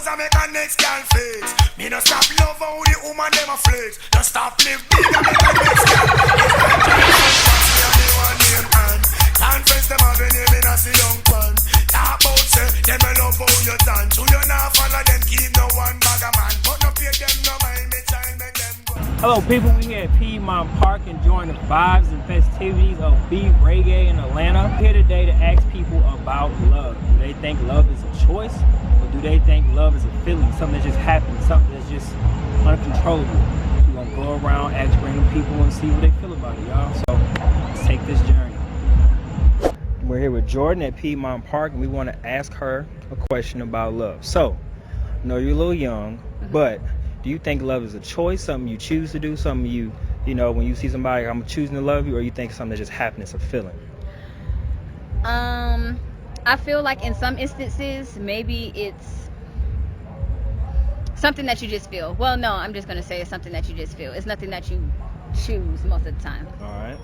I make a next girl fix. Me no stop love how the woman them a flex. No stop live big and make a next girl. It's like me one name and conference them have a name in a see young pan. Talk about say them a love how you dance. So you not follow them keep no one bag a man. But no pay them no mind me child make them go. Hello people, we here at Piedmont Park enjoying the vibes and festivities of beat reggae in Atlanta. We're here today to ask people about love. Do they think love is a choice? Or do they think love is a feeling, something that just happens, something that's just uncontrollable? We're gonna go around, ask random people and see what they feel about it, y'all. So let's take this journey. We're here with Jordan at Piedmont Park and we want to ask her a question about love. So, I know you're a little young, but do you think love is a choice, something you choose to do, something you know, when you see somebody, I'm choosing to love you, or you think something that just happens, a feeling? I feel like in some instances, maybe it's something that you just feel. Well, no, I'm just going to say it's something that you just feel. It's nothing that you choose most of the time. All right.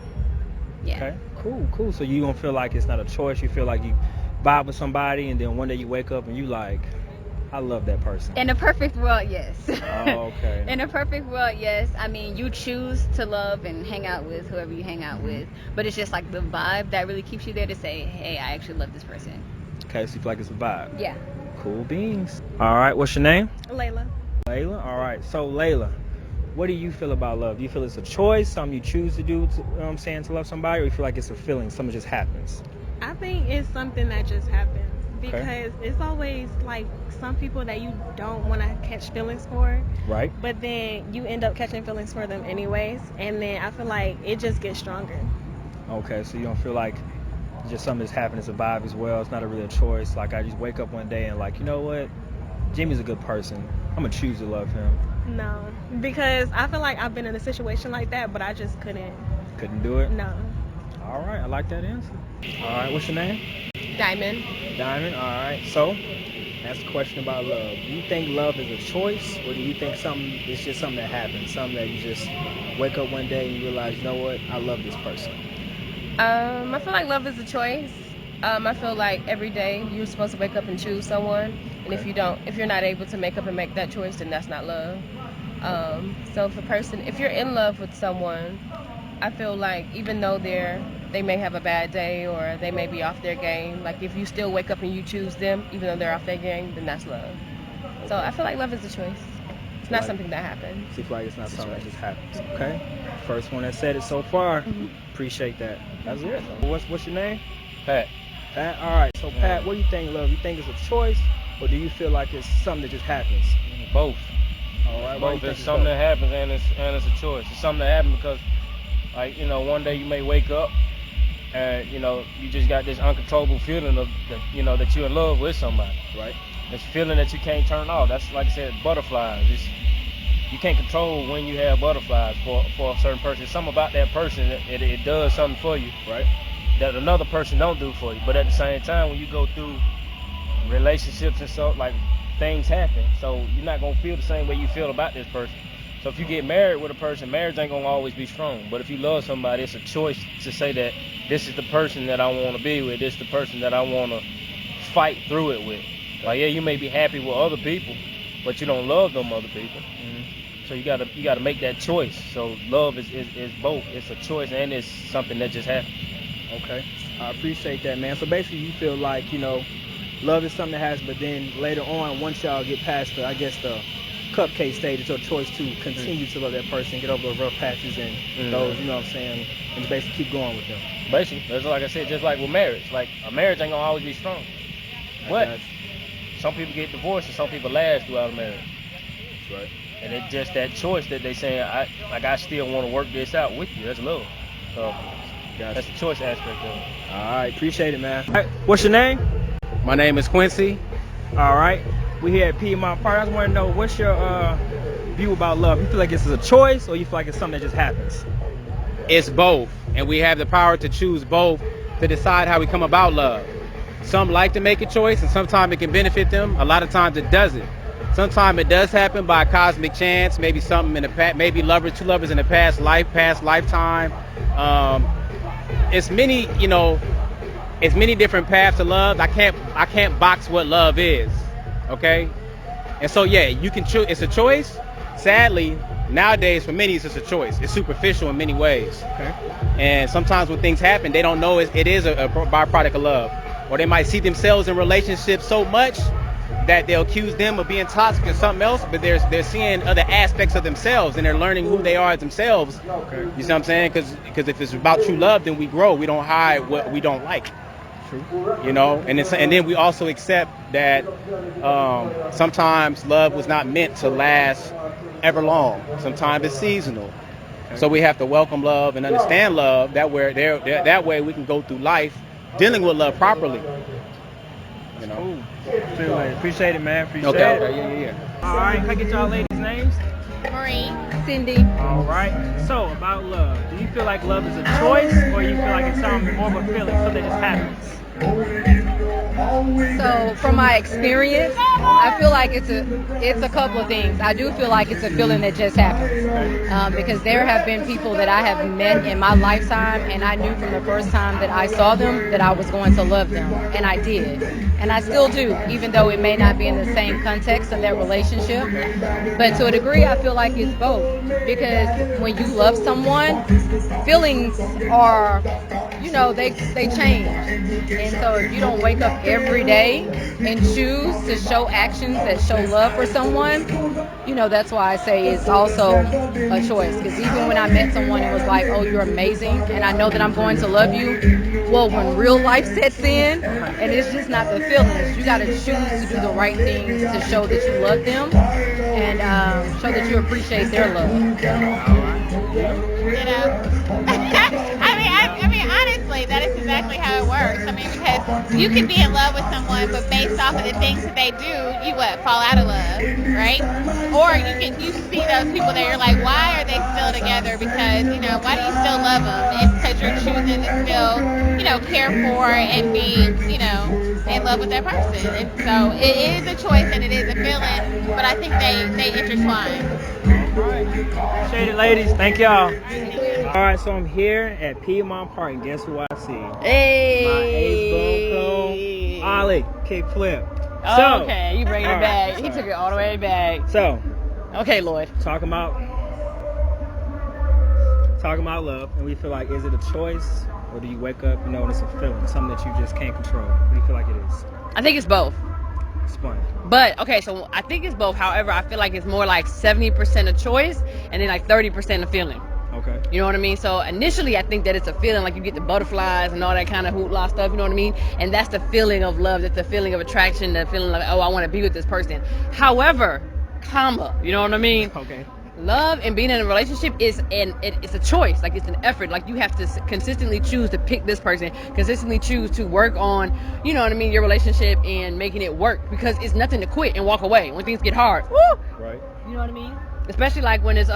Yeah. Okay, cool. So you don't feel like it's not a choice, you feel like you vibe with somebody and then one day you wake up and you like, I love that person. In a perfect world, yes. Oh, okay. In a perfect world, yes. I mean, you choose to love and hang out with whoever you hang out with, but it's just like the vibe that really keeps you there to say, hey, I actually love this person. Okay, so you feel like it's a vibe. Yeah. Cool beans. All right, what's your name? Layla. Layla? All right, so Layla, what do you feel about love? Do you feel it's a choice, something you choose to do, to, you know what I'm saying, to love somebody, or you feel like it's a feeling, something just happens? I think it's something that just happens because it's always like some people that you don't want to catch feelings for. Right. But then you end up catching feelings for them anyways, and then I feel like it just gets stronger. Okay, so you don't feel like just something that's happened, it's a vibe as well, it's not a real choice, like I just wake up one day and like, you know what, Jimmy's a good person, I'm gonna choose to love him. No, because I feel like I've been in a situation like that, but I just couldn't do it? No. All right, I like that answer. All right, what's your name? Diamond. Diamond. All right, so that's a question about love. Do you think love is a choice, or do you think it's just something that happens, something that you just wake up one day and you realize, you know what, I love this person? I feel like love is a choice. I feel like every day you're supposed to wake up and choose someone, and if you're not able to make up and make that choice, then that's not love. So if you're in love with someone, I feel like even though they may have a bad day or they may be off their game, like if you still wake up and you choose them, even though they're off their game, then that's love. So I feel like love is a choice. It's not something that happens. So you feel like it's not something that just happens. Okay. First one that said it so far. Appreciate that. That's it. What's your name? Pat. Pat. All right. So Pat, what do you think, love? You think it's a choice, or do you feel like it's something that just happens? Both. All right. Both. It's something that happens and it's a choice. It's something that happens because, like, you know, one day you may wake up and, you know, you just got this uncontrollable feeling of that, you know, that you're in love with somebody. Right. This feeling that you can't turn off. That's, like I said, butterflies. You can't control when you have butterflies for a certain person. It's something about that person, it does something for you, right, that another person don't do for you. But at the same time, when you go through relationships and stuff, like, things happen. So you're not going to feel the same way you feel about this person. So if you get married with a person, marriage ain't going to always be strong. But if you love somebody, it's a choice to say that this is the person that I want to be with. This is the person that I want to fight through it with. Like, yeah, you may be happy with other people, but you don't love them other people. So you gotta make that choice. So love is both. It's a choice and it's something that just happens. Okay, I appreciate that, man. So basically, you feel like, you know, love is something that has, but then later on, once y'all get past the cupcake stage, it's your choice to continue to love that person, get over those rough patches and those, you know what I'm saying, and just basically keep going with them. Basically, that's like I said, just like with marriage. Like, a marriage ain't gonna always be strong, but some people get divorced and some people last throughout a marriage. That's right. And it's just that choice that they saying, I still want to work this out with you. That's love. So that's the choice aspect of it. All right, appreciate it, man. All right, what's your name? My name is Quincy. All right, we here at Piedmont Park. I just want to know, what's your view about love? You feel like this is a choice, or you feel like it's something that just happens? It's both, and we have the power to choose both to decide how we come about love. Some like to make a choice, and sometimes it can benefit them. A lot of times it doesn't. Sometimes it does happen by cosmic chance, maybe something in the past, maybe two lovers in the past lifetime. It's many different paths to love. I can't box what love is, okay? And so, yeah, you can choose. It's a choice. Sadly, nowadays, for many, it's just a choice. It's superficial in many ways. Okay. And sometimes when things happen, they don't know it is a byproduct of love. Or they might see themselves in relationships so much that they'll accuse them of being toxic or something else, but they're seeing other aspects of themselves and they're learning who they are as themselves. Okay. You see what I'm saying? Because if it's about true love, then we grow. We don't hide what we don't like. True. You know, and then we also accept that sometimes love was not meant to last ever long. Sometimes it's seasonal. Okay. So we have to welcome love and understand love. That way we can go through life dealing with love properly. You know. Cool. Feel like appreciate it, man. Appreciate Okay. it. Yeah. All right. Can I get y'all ladies' names? Marie, Cindy. All right. So about love, do you feel like love is a choice, or you feel like it's something more of a feeling, something that just happens? So from my experience, I feel like it's a couple of things. I do feel like it's a feeling that just happens because there have been people that I have met in my lifetime, and I knew from the first time that I saw them that I was going to love them, and I did, and I still do, even though it may not be in the same context of that relationship. But to a degree, I feel like it's both, because when you love someone, feelings are, they change. And so if you don't wake up every day and choose to show actions that show love for someone, that's why I say it's also a choice. Because even when I met someone, it was like, oh, you're amazing, and I know that I'm going to love you. Well, when real life sets in, and it's just not the feelings, you got to choose to do the right things to show that you love them and show that you appreciate their love. I mean, honestly, that is exactly how it works. I mean, because you can be in love with someone, but based off of the things that they do, you fall out of love, right? Or you see those people that you're like, why are they still together? Because, why do you still love them? It's because you're choosing to still, care for and be, in love with that person. And so it is a choice and it is a feeling, but I think they intertwine. All right. Appreciate it, ladies. Thank y'all. All right, so I'm here at Piedmont Park, and guess who I see? Hey. My ace clone, Ollie, kick flip. Oh, okay, you bringing it back. Right, he took it all the way back. So, okay, Lloyd. Talking about love, and we feel like, is it a choice, or do you wake up, and it's a feeling, something that you just can't control? What do you feel like it is? I think it's both. Explain. But okay, so I think it's both. However, I feel like it's more like 70% a choice, and then like 30% a feeling. Okay. You know what I mean? So initially, I think that it's a feeling, like you get the butterflies and all that kind of hoopla stuff. You know what I mean? And that's the feeling of love. That's the feeling of attraction. The feeling like, oh, I want to be with this person. However, you know what I mean? Okay. Love and being in a relationship it's a choice. Like, it's an effort. Like, you have to consistently choose to pick this person, consistently choose to work on, you know what I mean, your relationship and making it work, because it's nothing to quit and walk away when things get hard. Woo! Right. You know what I mean? Especially like when it's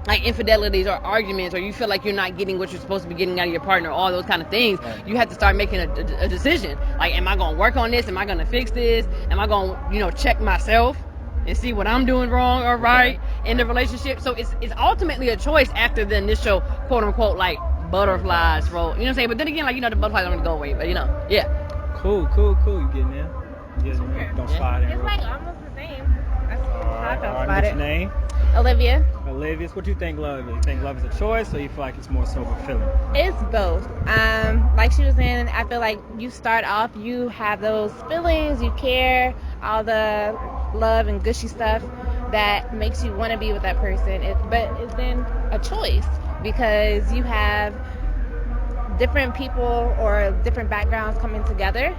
like infidelities or arguments, or you feel like you're not getting what you're supposed to be getting out of your partner, all those kind of things. Right. You have to start making a decision. Like, am I going to work on this? Am I going to fix this? Am I going to, check myself and see what I'm doing wrong or right in the relationship? So it's ultimately a choice after the initial quote unquote like butterflies roll. You know what I'm saying? But then again, like, the butterflies don't go away. But yeah. Cool. You getting there? Don't slide in. It's like almost the same. That's how I felt about what's it. your name? Olivia. What do you think love is? You think love is a choice, or you feel like it's more so of a feeling? It's both. Like she was saying, I feel like you start off, you have those feelings, you care, all the love and gushy stuff that makes you want to be with that person. But it's then a choice, because you have different people or different backgrounds coming together,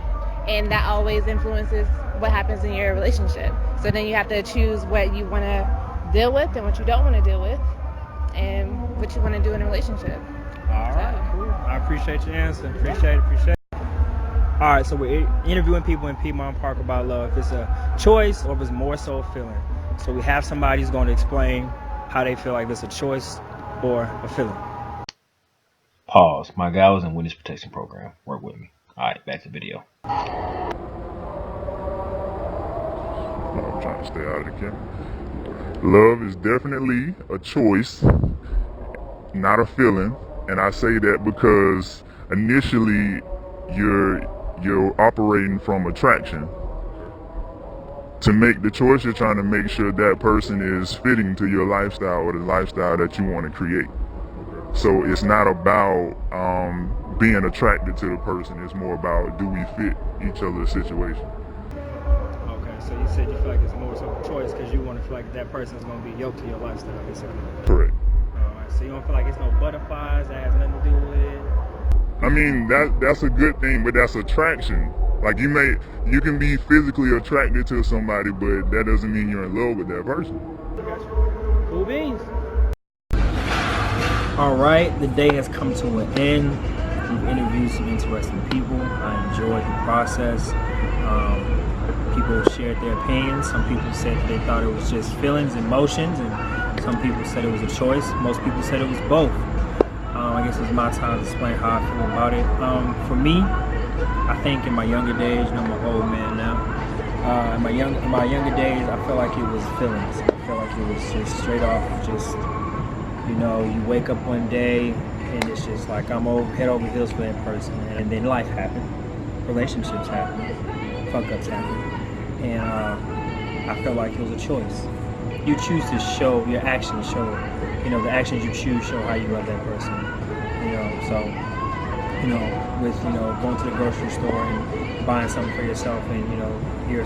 and that always influences what happens in your relationship. So then you have to choose what you want to deal with and what you don't want to deal with, and what you want to do in a relationship. All right, cool. I appreciate your answer. Appreciate it. All right, so we're interviewing people in Piedmont Park about love. If it's a choice or if it's more so a feeling. So we have somebody who's going to explain how they feel like it's a choice or a feeling. Pause. My guy was in witness protection program. Work with me. All right, back to the video. I'm trying to stay out of the camera. Love is definitely a choice, not a feeling. And I say that because initially you're operating from attraction. to make the choice, you're trying to make sure that person is fitting to your lifestyle or the lifestyle that you want to create. So it's not about being attracted to the person. It's more about, do we fit each other's situation. Okay, so you said you feel like it's more so a choice because you want to feel like that person is going to be yoked to your lifestyle, basically. Correct. Alright, so you don't feel like it's no butterflies, that has nothing to do with it? I mean, that's a good thing, but that's attraction. Like you can be physically attracted to somebody, but that doesn't mean you're in love with that person. Gotcha. Cool beans. All right, the day has come to an end. We've interviewed some interesting people. I enjoyed the process. People shared their opinions. Some people said that they thought it was just feelings, emotions, and some people said it was a choice. Most people said it was both. I guess it's my time to explain how I feel about it. For me, I think in my younger days, I'm an old man now. In my younger days, I felt like it was feelings. I felt like it was just straight off, just, you wake up one day and it's just like I'm head over heels for that person, and then life happened, relationships happen, fuck ups happen, and I felt like it was a choice. You choose to show, your actions show, the actions you choose show how you love that person. So, with, going to the grocery store and buying something for yourself, and, you're,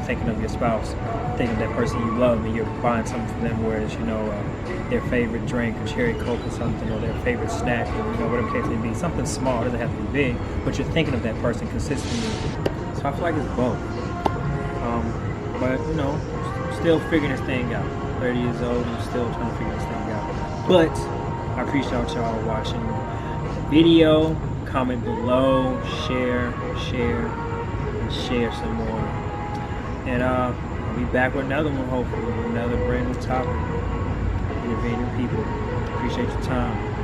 thinking of your spouse, thinking of that person you love, and you're buying something for them, whereas, their favorite drink, a cherry Coke or something, or their favorite snack, or, whatever case may be, something small, it doesn't have to be big, but you're thinking of that person consistently. So I feel like it's both. But, still figuring this thing out. 30 years old, I'm still trying to figure this thing out. But I appreciate y'all watching the video. Comment below, share, and share some more. And I'll be back with another one, hopefully, with another brand new topic. Interviewing people. Appreciate your time.